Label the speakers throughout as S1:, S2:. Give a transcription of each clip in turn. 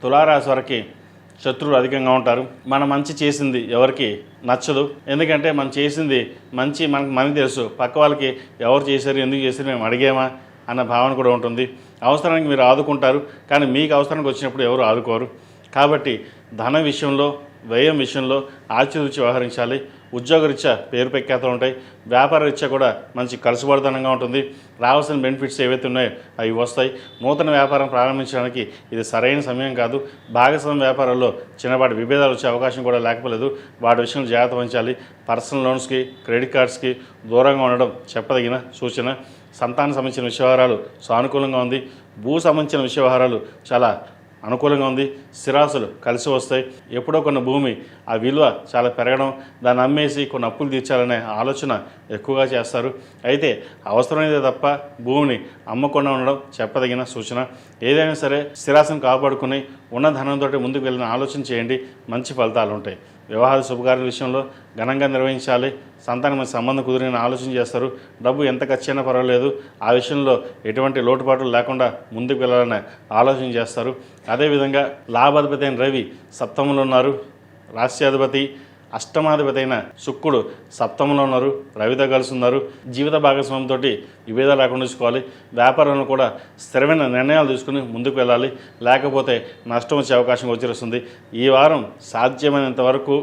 S1: తులారాశి వారికి శత్రువులు అధికంగా ఉంటారు. మనం మంచి చేసింది ఎవరికి నచ్చదు. ఎందుకంటే మనం చేసింది మంచి మనకు తెలుసు, పక్క వాళ్ళకి ఎవరు చేశారు, ఎందుకు చేశారు, మేము అడిగామా అన్న భావన కూడా ఉంటుంది. అవసరానికి మీరు ఆదుకుంటారు, కానీ మీకు అవసరానికి వచ్చినప్పుడు ఎవరు ఆదుకోరు. కాబట్టి ధన విషయంలో, వ్యయం విషయంలో ఆచితూచి వ్యవహరించాలి. ఉద్యోగరీత్యా పేరు ప్రఖ్యాతలు ఉంటాయి. వ్యాపార రీత్యా కూడా మంచి కలుసుబడితనంగా ఉంటుంది. రావాల్సిన బెనిఫిట్స్ ఏవైతే ఉన్నాయో అవి వస్తాయి. నూతన వ్యాపారం ప్రారంభించడానికి ఇది సరైన సమయం కాదు. భాగస్వామ్య వ్యాపారాల్లో చిన్నపాటి విభేదాలు వచ్చే అవకాశం కూడా లేకపోలేదు. వాటి విషయంలో జాగ్రత్త వహించాలి. పర్సనల్ లోన్స్కి, క్రెడిట్ కార్డ్స్కి దూరంగా ఉండడం చెప్పదగిన సూచన. సంతానం సంబంధించిన వ్యవహారాలు సానుకూలంగా ఉంది. భూ సంబంధించిన వ్యవహారాలు చాలా అనుకూలంగా ఉంది. స్థిరాస్తులు కలిసి వస్తాయి. ఎప్పుడో కొన్ని భూమి ఆ విలువ చాలా పెరగడం, దాన్ని అమ్మేసి కొన్ని అప్పులు తీర్చాలనే ఆలోచన ఎక్కువగా చేస్తారు. అయితే అవసరమైనదే తప్ప భూమిని అమ్మకుండా ఉండడం చెప్పదగిన సూచన. ఏదైనా సరే స్థిరాస్తిని కాపాడుకుని ఉన్న ధనంతో ముందుకు వెళ్ళిన ఆలోచన చేయండి, మంచి ఫలితాలు ఉంటాయి. వివాహాల శుభకార్యాల విషయంలో ఘనంగా నిర్వహించాలి. సంతానం సంబంధం కుదిరిన ఆలోచన చేస్తారు. డబ్బు ఎంత ఖర్చు అయినా పర్వాలేదు, ఆ విషయంలో ఎటువంటి లోటుపాట్లు లేకుండా ముందుకు వెళ్ళాలని ఆలోచన చేస్తారు. అదేవిధంగా లాభాధిపతి అయిన రవి సప్తమంలో ఉన్నారు. రాష్ట్రాధిపతి అష్టమాధిపతి అయిన శుక్రుడు సప్తమంలో ఉన్నారు. రవితో కలిసి ఉన్నారు. జీవిత భాగస్వామితో విభేదాలు లేకుండా చూసుకోవాలి. వ్యాపారంలో కూడా స్థిరమైన నిర్ణయాలు తీసుకుని ముందుకు వెళ్ళాలి, లేకపోతే నష్టం వచ్చే అవకాశం గోచరిస్తుంది. ఈ వారం సాధ్యమైనంత వరకు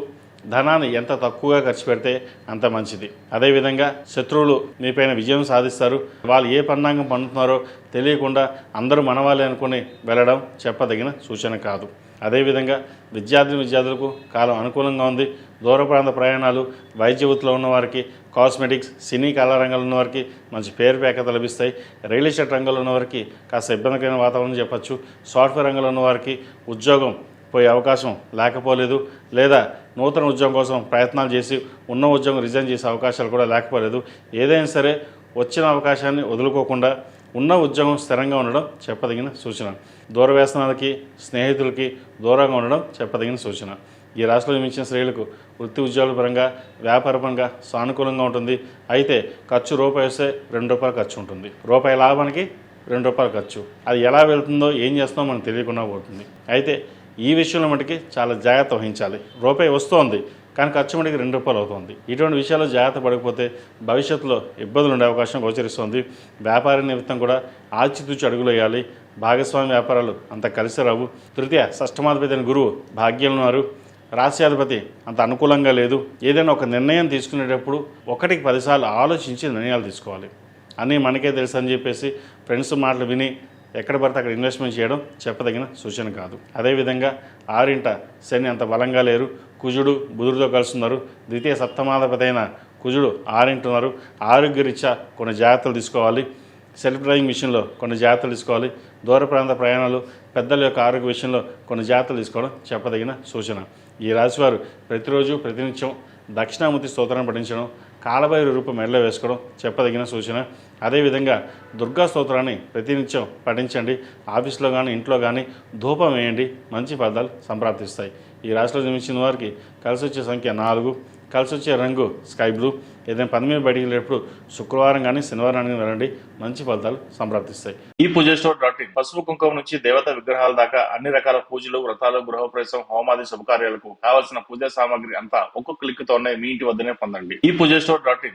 S1: ధనాన్ని ఎంత తక్కువగా ఖర్చు పెడితే అంత మంచిది. అదేవిధంగా శత్రువులు మీపైన విజయం సాధిస్తారు. వాళ్ళు ఏ పన్నాంగం పండుతున్నారో తెలియకుండా అందరూ మనవాళ్ళే అనుకుని వెళ్ళడం చెప్పదగిన సూచన కాదు. అదేవిధంగా విద్యార్థులకు కాలం అనుకూలంగా ఉంది. దూర ప్రాంత ప్రయాణాలు, వైద్య వృత్తిలో ఉన్నవారికి, కాస్మెటిక్స్, సినీ కళారంగంలో ఉన్నవారికి మంచి పేరు ప్రఖ్యాత లభిస్తాయి. రియల్ ఎస్టేట్ రంగంలో ఉన్నవారికి కాస్త ఇబ్బందికరమైన వాతావరణం చెప్పచ్చు. సాఫ్ట్వేర్ రంగంలో ఉన్నవారికి ఉద్యోగం పోయే అవకాశం లేకపోలేదు, లేదా నూతన ఉద్యోగం కోసం ప్రయత్నాలు చేసి ఉన్న ఉద్యోగం రిజైన్ చేసే అవకాశాలు కూడా లేకపోలేదు. ఏదైనా సరే వచ్చిన అవకాశాన్ని వదులుకోకుండా ఉన్న ఉద్యోగం స్థిరంగా ఉండడం చెప్పదగిన సూచన. దూర వ్యసనాలకి, స్నేహితులకి దూరంగా ఉండడం చెప్పదగిన సూచన. ఈ రాశిలో జన్మించిన స్త్రీలకు వృత్తి ఉద్యోగాల పరంగా, వ్యాపార పరంగా సానుకూలంగా ఉంటుంది. అయితే ఖర్చు రూపాయి వస్తే ₹2 ఖర్చు ఉంటుంది. రూపాయి లాభానికి ₹2 ఖర్చు. అది ఎలా వెళ్తుందో, ఏం చేస్తామో మనకు తెలియకుండా పోతుంది. అయితే ఈ విషయంలో మటుకి చాలా జాగ్రత్త వహించాలి. రూపాయి వస్తోంది, కానీ ఖర్చు మటుకి ₹2 అవుతుంది. ఇటువంటి విషయాల్లో జాగ్రత్త పడకపోతే భవిష్యత్తులో ఇబ్బందులు ఉండే అవకాశం గోచరిస్తుంది. వ్యాపార నిమిత్తం కూడా ఆచితూచి అడుగులు వేయాలి. భాగస్వామి వ్యాపారాలు అంత కలిసి రావు. తృతీయ షష్టమాధిపతి అయిన గురువు భాగ్యంలో ఉన్నారు. రాశ్యాధిపతి అంత అనుకూలంగా లేదు. ఏదైనా ఒక నిర్ణయం తీసుకునేటప్పుడు 1కి 10 సార్లు ఆలోచించి నిర్ణయాలు తీసుకోవాలి. అన్నీ మనకే తెలుసు అని చెప్పేసి ఫ్రెండ్స్ మాటలు విని ఎక్కడ పడితే అక్కడ ఇన్వెస్ట్మెంట్ చేయడం చెప్పదగిన సూచన కాదు. అదేవిధంగా 6ంట శని అంత బలంగా లేరు. కుజుడు బుధుడితో కలుస్తున్నారు. ద్వితీయ సప్తమాధిపతి అయిన కుజుడు 6ంట ఉన్నారు. ఆరోగ్యరీత్యా కొన్ని జాగ్రత్తలు తీసుకోవాలి. సెల్ఫ్ డ్రైవింగ్ విషయంలో కొన్ని జాగ్రత్తలు తీసుకోవాలి. దూర ప్రాంత ప్రయాణాలు, పెద్దల యొక్క ఆరోగ్య విషయంలో కొన్ని జాగ్రత్తలు తీసుకోవడం చెప్పదగిన సూచన. ఈ రాశివారు ప్రతిరోజు ప్రతినిత్యం దక్షిణామూర్తి స్తోత్రాన్ని పఠించడం, కాలభైరవ రూపం మెడలో వేసుకోవడం చెప్పదగిన సూచన. అదేవిధంగా దుర్గా స్తోత్రాన్ని ప్రతినిత్యం పఠించండి. ఆఫీస్లో కానీ, ఇంట్లో కానీ ధూపం వేయండి. మంచి ఫలితాలు సంప్రాప్తిస్తాయి. ఈ రాశిలో జన్మించిన వారికి కలిసి వచ్చే సంఖ్య 4, కలిసి వచ్చే రంగు స్కై బ్లూ. ఏదైనా పని మీద బయటికి వెళ్ళేటప్పుడు శుక్రవారం కానీ, శనివారం కానీ వెళ్ళండి. మంచి ఫలితాలు సంప్రాప్తిస్తాయి. ఈ పూజస్టోర్.in పసుపు కుంకుమ నుంచి దేవతా విగ్రహాల దాకా అన్ని రకాల పూజలు, వ్రతాలు, గృహప్రవేశం, హోమాది శుభకార్యాలకు కావాల్సిన పూజా సామాగ్రి అంతా ఒక్కొక్క క్లిక్ తోనే మీ ఇంటి వద్దనే పొందండి. ఈ పూజస్టోర్.in